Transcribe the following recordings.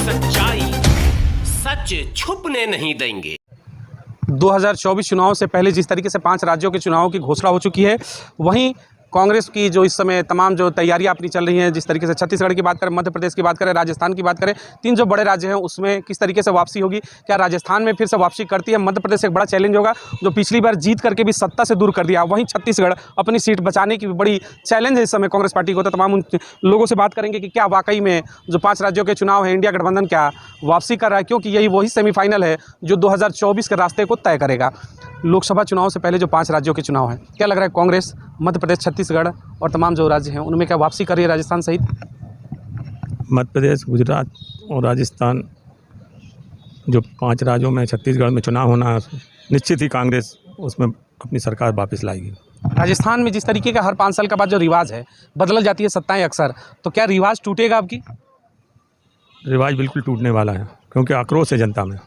सच्चाई सच छुपने नहीं देंगे। 2024 चुनाव से पहले जिस तरीके से 5 राज्यों के चुनावों की घोषणा हो चुकी है, वहीं कांग्रेस की जो इस समय तमाम जो तैयारियां अपनी चल रही हैं, जिस तरीके से छत्तीसगढ़ की बात करें, मध्य प्रदेश की बात करें, राजस्थान की बात करें, 3 जो बड़े राज्य हैं उसमें किस तरीके से वापसी होगी, क्या राजस्थान में फिर से वापसी करती है? मध्य प्रदेश एक बड़ा चैलेंज होगा जो पिछली बार जीत करके भी सत्ता से दूर कर दिया। वहीं छत्तीसगढ़ अपनी सीट बचाने की भी बड़ी चैलेंज है इस समय कांग्रेस पार्टी को। तो तमाम उन लोगों से बात करेंगे कि क्या वाकई में जो 5 राज्यों के चुनाव है, इंडिया गठबंधन क्या वापसी कर रहा है, क्योंकि यही वही सेमीफाइनल है जो 2024 के रास्ते को तय करेगा। लोकसभा चुनाव से पहले जो 5 राज्यों के चुनाव हैं, क्या लग रहा है कांग्रेस मध्य प्रदेश, छत्तीसगढ़ और तमाम जो राज्य हैं उनमें क्या वापसी कर रही है राजस्थान सहित? मध्य प्रदेश, गुजरात और राजस्थान जो 5 राज्यों में छत्तीसगढ़ में चुनाव होना निश्चित ही कांग्रेस उसमें अपनी सरकार वापस लाएगी। राजस्थान में जिस तरीके का हर 5 साल के बाद जो रिवाज है, बदल जाती है सत्ताएं अक्सर, तो क्या रिवाज टूटेगा आपकी? रिवाज बिल्कुल टूटने वाला है, क्योंकि आक्रोश है जनता में।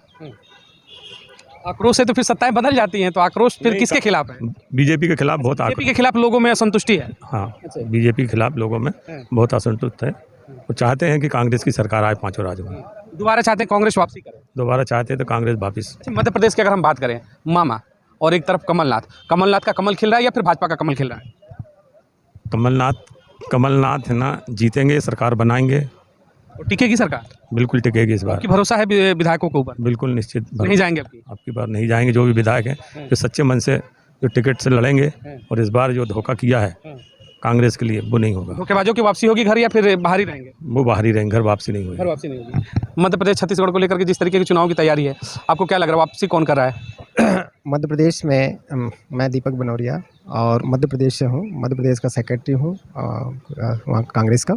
आक्रोश से तो फिर सत्ताएं बदल जाती हैं, तो आक्रोश फिर किसके खिलाफ है? बीजेपी के खिलाफ बहुत बीजेपी के खिलाफ लोगों में असंतुष्टि है। हाँ, बीजेपी के खिलाफ लोगों में बहुत असंतुष्ट है। वो चाहते हैं कि कांग्रेस की सरकार आए 5 राज्यों में। दोबारा चाहते हैं कांग्रेस वापसी करे? दोबारा चाहते हैं तो कांग्रेस वापस। मध्य प्रदेश की अगर हम बात करें, मामा और एक तरफ कमलनाथ का कमल खिल रहा है या फिर भाजपा का कमल खिल रहा है? कमलनाथ है ना, जीतेंगे, सरकार बनाएंगे, टिकेगी सरकार? बिल्कुल टिकेगी इस बार। आपकी भरोसा है विधायकों के ऊपर? बिल्कुल निश्चित। नहीं जाएंगे आपकी बार नहीं जाएंगे। जो भी विधायक हैं जो सच्चे मन से जो टिकट से लड़ेंगे, और इस बार जो धोखा किया है कांग्रेस के लिए वो नहीं होगा। धोखेबाजों की वापसी होगी घर या फिर बाहर ही रहेंगे? वो बाहर ही रहेंगे, घर वापसी नहीं होगी। घर वापसी नहीं होगी। मध्य प्रदेश छत्तीसगढ़ को लेकर के जिस तरीके की चुनाव की तैयारी है, आपको क्या लग रहा है वापसी कौन कर रहा है? मध्य प्रदेश में मैं दीपक बनौरिया और मध्य प्रदेश से हूँ। मध्य प्रदेश का सेक्रेटरी हूँ वहाँ कांग्रेस का।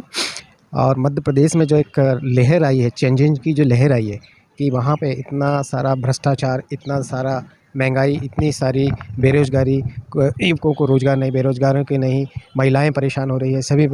और मध्य प्रदेश में जो एक लहर आई है, चेंजिंग की जो लहर आई है कि वहाँ पे इतना सारा भ्रष्टाचार, इतना सारा महंगाई, इतनी सारी बेरोज़गारी, युवकों को रोज़गार नहीं, बेरोज़गारों के नहीं, महिलाएं परेशान हो रही है। सभी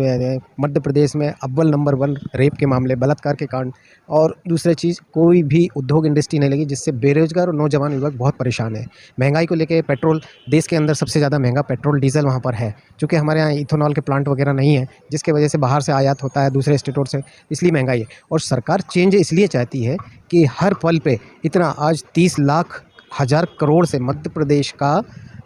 मध्य प्रदेश में अव्वल नंबर 1 रेप के मामले, बलात्कार के कांड, और दूसरी चीज़ कोई भी उद्योग इंडस्ट्री नहीं लगी, जिससे बेरोज़गार और नौजवान युवक बहुत परेशान है। महंगाई को लेकर पेट्रोल, देश के अंदर सबसे ज़्यादा महंगा पेट्रोल डीजल वहाँ पर है, चूँकि हमारे यहाँ इथेनॉल के प्लांट वगैरह नहीं है, जिसकी वजह से बाहर से आयात होता है दूसरे स्टेटों से, इसलिए महंगाई है। और सरकार चेंज इसलिए चाहती है कि हर पल पे इतना, आज 30 लाख हज़ार करोड़ से मध्य प्रदेश का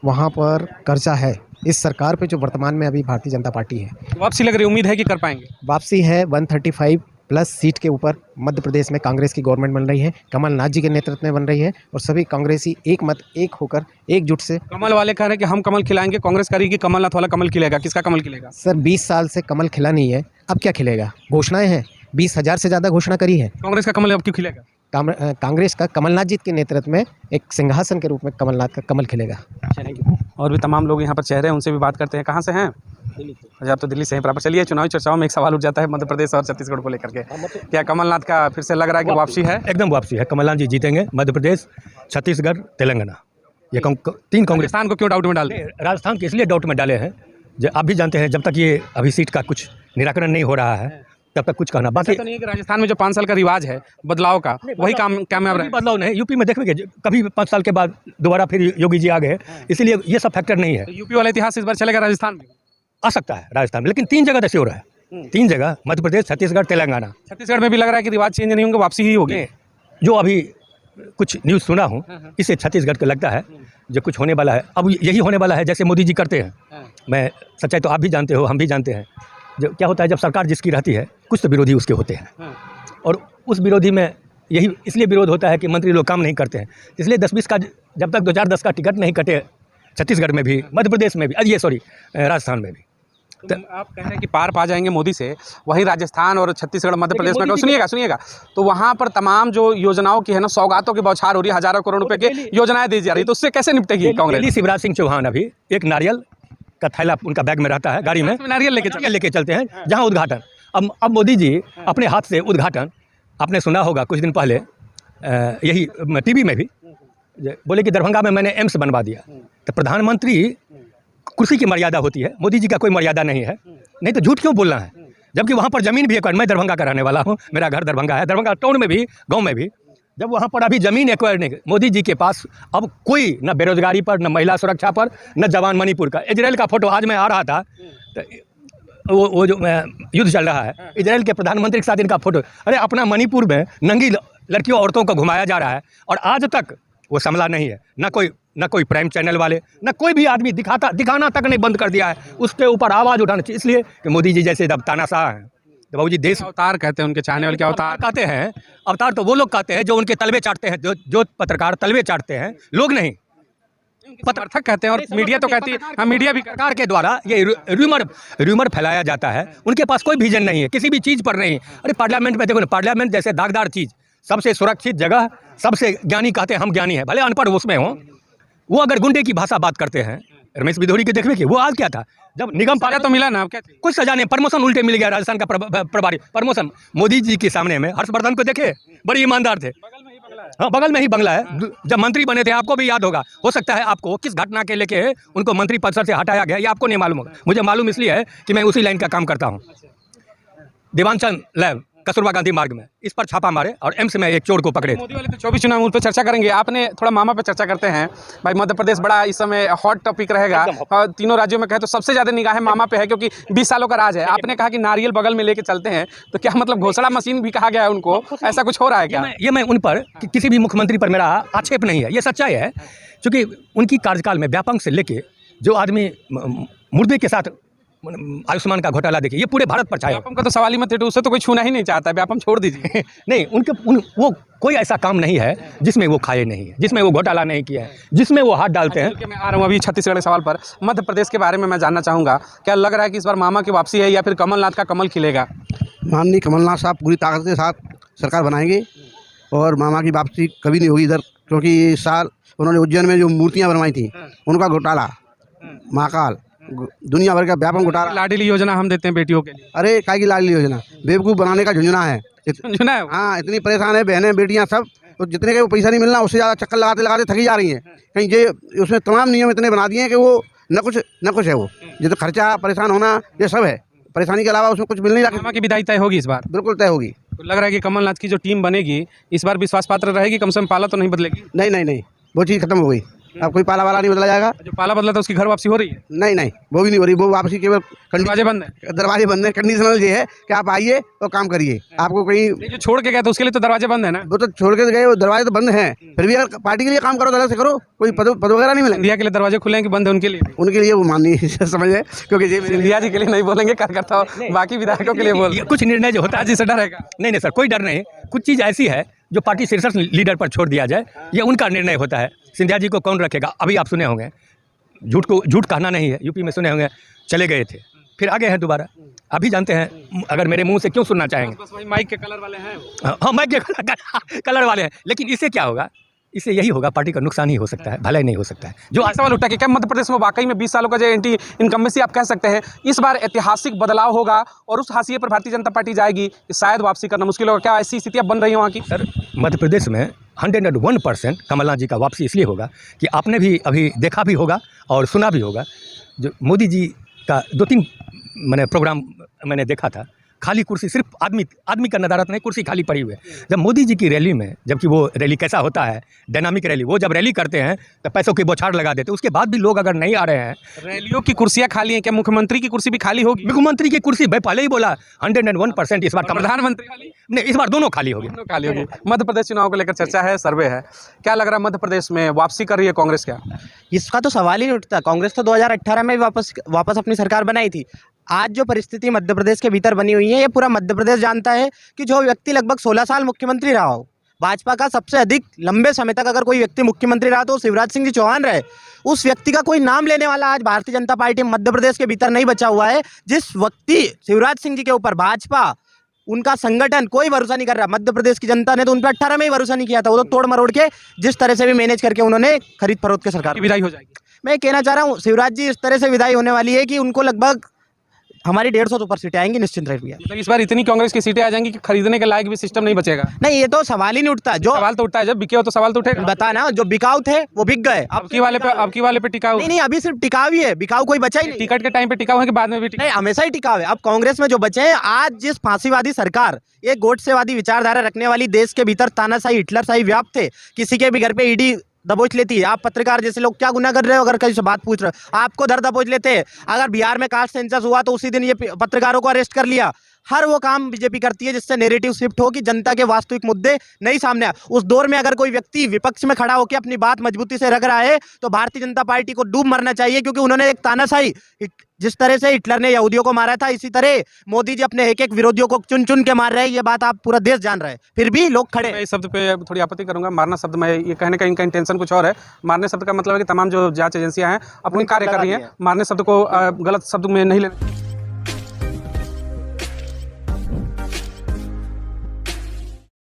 वहाँ पर कर्जा है इस सरकार पे, जो वर्तमान में अभी भारतीय जनता पार्टी है। वापसी लग रही, उम्मीद है कि कर पाएंगे? वापसी है 135 प्लस सीट के ऊपर मध्य प्रदेश में कांग्रेस की गवर्नमेंट बन रही है, कमलनाथ जी के नेतृत्व में बन रही है, और सभी कांग्रेसी एक मत, एक होकर, एकजुट से। कमल वाले कह रहे हैं कि हम कमल खिलाएंगे, कांग्रेस करेगी, कमलनाथ वाला कमल खिलेगा। किसका कमल खिलेगा? सर 20 साल से कमल खिला नहीं है, अब क्या खिलेगा? घोषणाएं हैं, 20,000 से ज़्यादा घोषणा करी है। कांग्रेस का कमल अब क्यों खिलेगा? कांग्रेस का कमलनाथ जी के नेतृत्व में एक सिंहासन के रूप में कमलनाथ का कमल खिलेगा। और भी तमाम लोग यहाँ पर चेहरे हैं, उनसे भी बात करते हैं। कहाँ से हैं? अच्छा, आप तो दिल्ली से हैं बराबर। चलिए, चुनावी चर्चाओं में एक सवाल उठ जाता है मध्य प्रदेश और छत्तीसगढ़ को लेकर के, क्या कमलनाथ का फिर से लग रहा है कि वापसी है? एकदम वापसी है, कमलनाथ जी जीतेंगे। मध्य प्रदेश, छत्तीसगढ़, तेलंगाना, ये 3 कांग्रेस। राजस्थान को क्यों डाउट में डाल? राजस्थान के इसलिए डाउट में डाले हैं, आप भी जानते हैं, जब तक ये अभी सीट का कुछ निराकरण नहीं हो रहा है तब तक कुछ कहना बाकी तो नहीं है कि राजस्थान में जो 5 साल का रिवाज है बदलाव का, वही कामयाब रहे? बदलाव नहीं, यूपी में देखेंगे कभी 5 साल के बाद दोबारा फिर योगी जी आ गए, इसलिए ये सब फैक्टर नहीं है। तो यूपी वाला इतिहास इस बार चलेगा राजस्थान में? आ सकता है राजस्थान में, लेकिन 3 जगह ऐसे हो रहा है, 3 जगह, मध्य प्रदेश, छत्तीसगढ़, तेलंगाना। छत्तीसगढ़ में भी लग रहा है कि रिवाज चेंज नहीं होंगे, वापसी ही होगी। जो अभी कुछ न्यूज़ सुना हूँ, इससे छत्तीसगढ़ को लगता है जो कुछ होने वाला है, अब यही होने वाला है जैसे मोदी जी करते हैं। मैं सच्चाई तो आप भी जानते हो, हम भी जानते हैं, जो क्या होता है जब सरकार जिसकी रहती है, कुछ तो विरोधी उसके होते हैं, और उस विरोधी में यही इसलिए विरोध होता है कि मंत्री लोग काम नहीं करते हैं। इसलिए 10-20 का, जब तक 2010 का टिकट नहीं कटे छत्तीसगढ़ में भी, मध्य प्रदेश में भी, राजस्थान में भी, तो आप कह रहे हैं कि पार पा जाएंगे मोदी से, वहीं राजस्थान और छत्तीसगढ़ मध्य प्रदेश में, सुनिएगा, तो वहाँ पर तमाम जो योजनाओं की है ना, सौगातों की बौछार हो रही है, हजारों करोड़ रुपए की योजनाएं दी जा रही है, तो उससे कैसे निपटेगी कांग्रेस? शिवराज सिंह चौहान अभी एक नारियल का थैला उनका बैग में रहता है, गाड़ी में नारियल लेके चलते हैं, जहाँ उद्घाटन, अब मोदी जी अपने हाथ से उद्घाटन, आपने सुना होगा कुछ दिन पहले यही टीवी में भी बोले कि दरभंगा में मैंने एम्स बनवा दिया। तो प्रधानमंत्री कुर्सी की मर्यादा होती है, मोदी जी का कोई मर्यादा नहीं है, नहीं तो झूठ क्यों बोलना है, जबकि वहाँ पर ज़मीन भी एक्वायर, मैं दरभंगा का रहने वाला हूँ, मेरा घर दरभंगा है, दरभंगा टाउन में भी, गाँव में भी, जब वहाँ पर अभी ज़मीन एक्वायर नहीं, मोदी जी के पास अब कोई न बेरोजगारी पर, न महिला सुरक्षा पर, न जवान मणिपुर का। इजराइल का फोटो आज मैं आ रहा था, तो वो जो युद्ध चल रहा है, इजराइल के प्रधानमंत्री के साथ इनका फोटो, अरे अपना मणिपुर में नंगी लड़कियों औरतों को घुमाया जा रहा है और आज तक वो संभला नहीं है। न कोई प्राइम चैनल वाले, न कोई भी आदमी दिखाना तक नहीं बंद कर दिया है। उसके ऊपर आवाज़ उठाना चाहिए, इसलिए कि मोदी जी जैसे जब तानाशाह हैं, तो बाबू जी देश अवतार कहते हैं उनके चाहने वाले, क्या अवतार कहते हैं? अवतार तो वो लोग कहते हैं जो उनके तलवे चाटते हैं, जो पत्रकार तलवे चाटते हैं, लोग नहीं। समर्थक कहते हैं और मीडिया तो कहती है, हाँ मीडिया भी सरकार के द्वारा ये रूमर फैलाया जाता है। उनके पास कोई विजन नहीं है किसी भी चीज़ पर नहीं। अरे पार्लियामेंट में देखो ना, पार्लियामेंट जैसे दागदार चीज़, सबसे सुरक्षित जगह, सबसे ज्ञानी कहते हैं हम ज्ञानी हैं, भले अनपढ़ उसमें हो, वो अगर गुंडे की भाषा बात करते हैं, रमेश बिधोरी के देखने की, वो आज क्या था जब निगम सजा तो मिला ना, क्या कुछ सजा नहीं, प्रमोशन उल्टे मिल गया। राजस्थान का प्रभारी प्रमोशन मोदी जी के सामने में हर्षवर्धन को देखे, बड़े ईमानदार थे। हाँ, बगल में ही बंगला है। जब मंत्री बने थे, आपको भी याद होगा, हो सकता है आपको किस घटना के लेके उनको मंत्री पद से हटाया गया, ये आपको नहीं मालूम होगा। मुझे मालूम इसलिए है कि मैं उसी लाइन का काम करता हूँ। देवांचन लैब कस्तूरबा गांधी मार्ग में, इस पर छापा मारे और एम्स में एक चोर को पकड़े। मोदी वाले तो 24 चुनाव उन पर चर्चा करेंगे, आपने थोड़ा मामा पे चर्चा करते हैं। भाई मध्य प्रदेश बड़ा इस समय हॉट टॉपिक रहेगा और तीनों राज्यों में कहे तो सबसे ज़्यादा निगाहें मामा पे है, क्योंकि 20 सालों का राज है। आपने कहा कि नारियल बगल में लेके चलते हैं, तो क्या मतलब घोषणा मशीन भी कहा गया है उनको, ऐसा कुछ हो रहा है क्या? ये मैं उन पर किसी भी मुख्यमंत्री पर मेरा आक्षेप नहीं है, ये सच्चाई है, क्योंकि उनकी कार्यकाल में व्यापक से लेके जो आदमी मुर्दे के साथ आयुष्मान का घोटाला देखिए, ये पूरे भारत पर छाया। व्यापम का तो सवाल ही मत उसे तो कोई छूना ही नहीं चाहता है, व्यापम छोड़ दीजिए। नहीं, वो कोई ऐसा काम नहीं है जिसमें वो खाए नहीं है, जिसमें वो घोटाला नहीं किया है, जिसमें वो हाथ डालते हैं। मैं आ रहा हूँ अभी छत्तीसगढ़ के सवाल पर। मध्य प्रदेश के बारे में मैं जानना चाहूँगा, क्या लग रहा है कि इस बार मामा की वापसी है या फिर कमलनाथ का कमल खिलेगा? माननीय कमलनाथ साहब पूरी ताकत के साथ सरकार बनाएंगे और मामा की वापसी कभी नहीं होगी इधर, क्योंकि इस साल उन्होंने उज्जैन में जो मूर्तियाँ बनवाई थी, उनका घोटाला, महाकाल, दुनिया भर का व्यापक घोटाला। लाडली योजना हम देते हैं बेटियों के लिए, अरे काय की लाडली योजना बेवकूफ़ बनाने का झुंझुना है। झुंझुना है? हाँ, इतनी परेशान है बहनें बेटियाँ सब, तो जितने का पैसा नहीं मिलना उससे ज़्यादा चक्कर लगाते थकी जा रही हैं। कहीं ये उसमें तमाम नियम इतने बना दिए हैं कि वो न कुछ है, वो जो तो खर्चा परेशान होना ये सब है, परेशानी के अलावा उसमें कुछ मिल नहीं रहा। मामा की विदाई तय होगी इस बार? बिल्कुल तय होगी। तो लग रहा है कि कमलनाथ की जो टीम बनेगी इस बार विश्वास पात्र रहेगी, कम से कम पाला तो नहीं बदलेगी? नहीं, वो चीज़ खत्म हो गई, अब कोई पाला वाला नहीं बदला जाएगा। जो पाला बदला था उसकी घर वापसी हो रही है? नहीं, वो भी नहीं हो रही, वो वापसी केवल दरवाजे बंद है? दरवाजे बंद है। कंडीशनल ये है कि आप आइए और काम करिए, आपको कहीं जो छोड़ के गए तो उसके लिए तो दरवाजे बंद है ना? वो तो छोड़ के गए, वो दरवाजे तो बंद हैं, फिर भी अगर पार्टी के लिए काम करो तो अलग से करो, कोई पद वगैरह नहीं मिलेंगे। सिंधिया के लिए दरवाजे खुले हैं कि बंद है उनके लिए? उनके लिए वो माननीय समझे, क्योंकि ये सिंधिया जी के लिए नहीं बोलेंगे, कार्यकर्ता बाकी विधायकों के लिए बोल। कुछ निर्णय जो होता है जी से डरेगा? नहीं सर, कोई डर नहीं। कुछ चीज़ ऐसी है जो पार्टी शीर्ष लीडर पर छोड़ दिया जाए, ये उनका निर्णय होता है। सिंधिया जी को कौन रखेगा? अभी आप सुने होंगे, झूठ कहना नहीं है, यूपी में सुने होंगे, चले गए थे फिर आ गए हैं दोबारा। अभी जानते हैं, अगर मेरे मुंह से क्यों सुनना चाहेंगे? बस वही माइक के कलर वाले हैं। हाँ, माइक के कलर वाले हैं, लेकिन इससे क्या होगा? इससे यही होगा, पार्टी का नुकसान ही हो सकता है, भलाई नहीं हो सकता है। जो सवाल उठा कि क्या मध्य प्रदेश में वाकई में 20 सालों का जो एंटी इनकम्बेंसी आप कह सकते हैं, इस बार ऐतिहासिक बदलाव होगा और उस हाशिए पर भारतीय जनता पार्टी जाएगी, शायद वापसी करना मुश्किल होगा? क्या ऐसी स्थितियाँ बन रही हैं वहाँ की? सर, मध्य प्रदेश में 101% कमलनाथ जी का वापसी इसलिए होगा कि आपने भी अभी देखा भी होगा और सुना भी होगा, जो मोदी जी का 2-3 मैंने प्रोग्राम मैंने देखा था, खाली कुर्सी, सिर्फ आदमी का नदारत नहीं, कुर्सी खाली पड़ी हुई है। जब मोदी जी की रैली में, जबकि वो रैली कैसा होता है, डायनामिक रैली, वो जब रैली करते हैं तो पैसों की बौछार लगा देते, उसके बाद भी लोग अगर नहीं आ रहे हैं। रैलियों की कुर्सियां खाली हैं, क्या मुख्यमंत्री की कुर्सी भी खाली होगी? मुख्यमंत्री की कुर्सी, भाई पहले ही बोला 101% इस बार प्रधानमंत्री खाली नहीं, इस बार दोनों खाली होगी। खाली होगी। मध्य प्रदेश चुनाव को लेकर चर्चा है, सर्वे है, क्या लग रहा है मध्य प्रदेश में वापसी कर रही है कांग्रेस? क्या इसका तो सवाल ही नहीं उठता। कांग्रेस तो 2018 में वापस अपनी सरकार बनाई थी। आज जो परिस्थिति मध्य प्रदेश के भीतर बनी हुई है, ये पूरा मध्य प्रदेश जानता है कि जो व्यक्ति लगभग 16 साल मुख्यमंत्री रहा हो, भाजपा का सबसे अधिक लंबे समय तक अगर कोई व्यक्ति मुख्यमंत्री रहा तो शिवराज सिंह जी चौहान रहे। उस व्यक्ति का कोई नाम लेने वाला आज भारतीय जनता पार्टी मध्य प्रदेश के भीतर नहीं बचा हुआ है। जिस व्यक्ति शिवराज सिंह जी के ऊपर भाजपा, उनका संगठन कोई भरोसा नहीं कर रहा। मध्य प्रदेश की जनता ने तो उन पर 18 में ही भरोसा नहीं किया था। वो तो तोड़ मरोड़ के जिस तरह से भी मैनेज करके उन्होंने खरीद फरोख्त के सरकार विदाई हो जाएगी। मैं कहना चाह रहा हूँ, शिवराज जी इस तरह से विदाई होने वाली है कि उनको लगभग हमारी 150 ऊपर सीटें आएंगी निश्चित रहिए। मतलब इस बार इतनी कांग्रेस की सीटें आ जाएंगी कि खरीदने के लायक भी सिस्टम नहीं बचेगा? नहीं, ये तो सवाल ही नहीं उठता। जो सवाल तो उठता है, जब बिके हो तो सवाल तो उठेगा। बता ना, जो बिकाऊ थे वो बिक गए, अब की वाले पे टिकाऊ नहीं, अभी सिर्फ टिकाऊ ही है, बिकाऊ कोई बचा ही नहीं। टिकट के टाइम पे टिकाऊ है कि बाद में भी नहीं, हमेशा ही टिकाऊ है। अब कांग्रेस में जो बचे हैं, आज जिस फांसीवादी सरकार, एक गोडसेवादी विचारधारा रखने वाली देश के भीतर तानाशाही हिटलरशाही व्याप्त थे, किसी के भी घर पे ईडी दबोच लेती है। आप पत्रकार जैसे लोग क्या गुनाह कर रहे हो अगर कहीं से बात पूछ रहे हो, आपको धर दबोच लेते हैं। अगर बिहार में कास्ट सेंसस हुआ तो उसी दिन ये पत्रकारों को अरेस्ट कर लिया। हर वो काम बीजेपी करती है जिससे नैरेटिव शिफ्ट हो कि जनता के वास्तविक मुद्दे नहीं सामने आए। उस दौर में अगर कोई व्यक्ति विपक्ष में खड़ा होकर अपनी बात मजबूती से रख रहा है तो भारतीय जनता पार्टी को डूब मरना चाहिए, क्योंकि उन्होंने एक तानाशाही, जिस तरह से हिटलर ने यहूदियों को मारा था, इसी तरह मोदी जी अपने एक एक विरोधियों को चुन चुन के मार रहे हैं। ये बात आप पूरा देश जान रहा है, फिर भी लोग खड़े। मैं इस शब्द पे थोड़ी आपत्ति करूंगा। मारना शब्द में ये कहने का इनका इंटेंशन कुछ और है। मारने शब्द का मतलब है कि तमाम जो जांच एजेंसियां हैं अपनी कार्य कर रही हैं। मारने शब्द को गलत शब्द में नहीं लेना।